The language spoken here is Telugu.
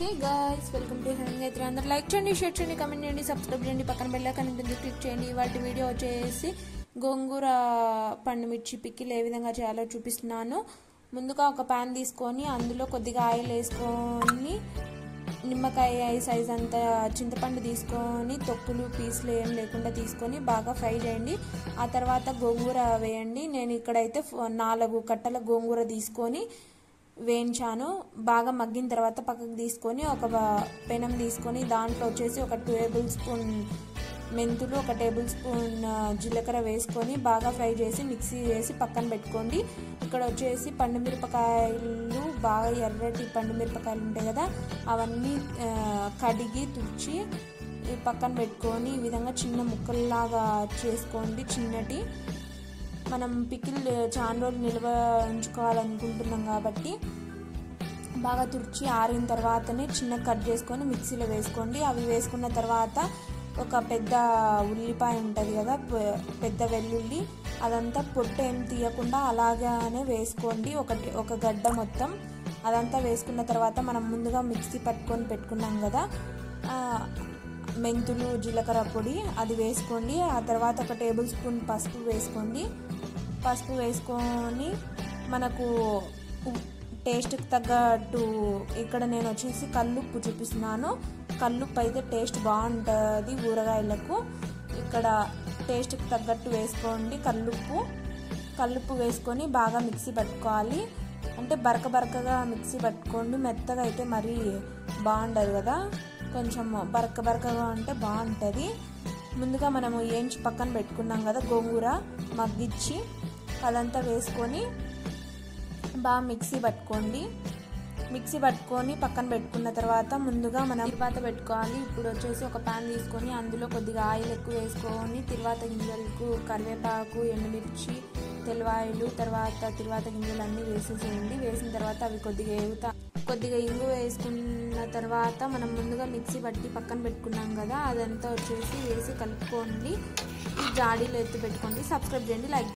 హే గాయ్స్, వెల్కమ్ టు హెంగైత్రి. అందరూ లైక్ చేయండి, షేర్ చేయండి, కమెంట్ చేయండి, సబ్స్క్రైబ్ చేయండి, పక్కన బెల్ ఐకాన్ ఉంటుంది క్లిక్ చేయండి. వాటి వీడియో వచ్చేసి గోంగూర పండు మిర్చి పికిల్ ఏ విధంగా చేయాలో చూపిస్తున్నాను. ముందుగా ఒక ప్యాన్ తీసుకొని అందులో కొద్దిగా ఆయిల్ వేసుకొని నిమ్మకాయ సైజ్ అంత చింతపండు తీసుకొని తొక్కులు పీసులు ఏం లేకుండా తీసుకొని బాగా ఫ్రై చేయండి. ఆ తర్వాత గోంగూర వేయండి. నేను ఇక్కడైతే 4 కట్టల గోంగూర తీసుకొని వేయించాను. బాగా మగ్గిన తర్వాత పక్కకు తీసుకొని ఒక పెనం తీసుకొని దాంట్లో వచ్చేసి 1 టేబుల్ స్పూన్ మెంతులు 1 టేబుల్ స్పూన్ జీలకర్ర వేసుకొని బాగా ఫ్రై చేసి మిక్సీ చేసి పక్కన పెట్టుకోండి. ఇక్కడ వచ్చేసి పండుమిరపకాయలు, బాగా ఎర్రటి పండుమిరపకాయలు ఉంటాయి కదా, అవన్నీ కడిగి తుడిచి పక్కన పెట్టుకొని ఈ విధంగా చిన్న ముక్కల్లాగా చేసుకోండి. చిన్నటి మనం పికిల్ చాలా రోజులు నిల్వ ఉంచుకోవాలనుకుంటున్నాం కాబట్టి బాగా తుడిచి ఆరిన తర్వాతనే చిన్న కట్ చేసుకొని మిక్సీలో వేసుకోండి. అవి వేసుకున్న తర్వాత ఒక పెద్ద ఉల్లిపాయ ఉంటుంది కదా, పెద్ద వెల్లుల్లి, అదంతా పొట్టు ఏం తీయకుండా అలాగానే వేసుకోండి. ఒక గడ్డ మొత్తం అదంతా వేసుకున్న తర్వాత మనం ముందుగా మిక్సీ పట్టుకొని పెట్టుకున్నాం కదా మెంతులు జీలకర్ర పొడి, అది వేసుకోండి. ఆ తర్వాత 1 టేబుల్ స్పూన్ పసుపు వేసుకోండి. పసుపు వేసుకొని మనకు టేస్ట్కి తగ్గట్టు ఇక్కడ నేను వచ్చేసి కల్లుప్పు చూపిస్తున్నాను. కల్లుప్పు అయితే టేస్ట్ బాగుంటుంది ఊరగాయలకు. ఇక్కడ టేస్ట్కి తగ్గట్టు వేసుకోండి కల్లుప్పు వేసుకొని బాగా మిక్సీ పట్టుకోవాలి. అంటే బరకగా మిక్సీ పట్టుకోండి, మెత్తగా అయితే మరీ బాగుండదు కదా, కొంచెం బరకగా ఉంటే బాగుంటుంది. ముందుగా మనము ఏంచి పక్కన పెట్టుకున్నాం కదా గోంగూర మగ్గిచ్చి, అదంతా వేసుకొని బాగా మిక్సీ పట్టుకొని పక్కన పెట్టుకున్న తర్వాత ముందుగా మనం తిరువాత పెట్టుకోవాలి. ఇప్పుడు వచ్చేసి ఒక ప్యాన్ తీసుకొని అందులో కొద్దిగా ఆయిల్ ఎక్కువ వేసుకొని తిరువాత గింజలకు కరివేపాకు, ఎండుమిర్చి, తెల్లవాయలు, తర్వాత తిరువాత గింజలు అన్నీ వేసేసేయండి. వేసిన తర్వాత అవి కొద్దిగా ఇంగు వేసుకున్న తర్వాత మనం ముందుగా మిక్సీ పట్టి పక్కన పెట్టుకున్నాం కదా, అదంతా వచ్చేసి వేసి కలుపుకోండి. ఈ జాడీలో ఎత్తి పెట్టుకోండి. సబ్స్క్రైబ్ చేయండి, లైక్